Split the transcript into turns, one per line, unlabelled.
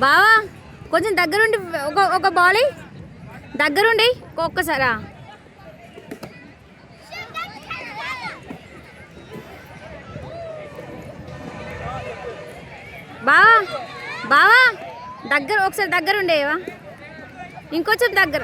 బావా కొంచెం దగ్గరుండి ఒక బాల్ దగ్గరుండి ఒక్కసారా. బావా బావా ఒకసారి దగ్గరుండేవా, ఇంకొంచెం దగ్గర.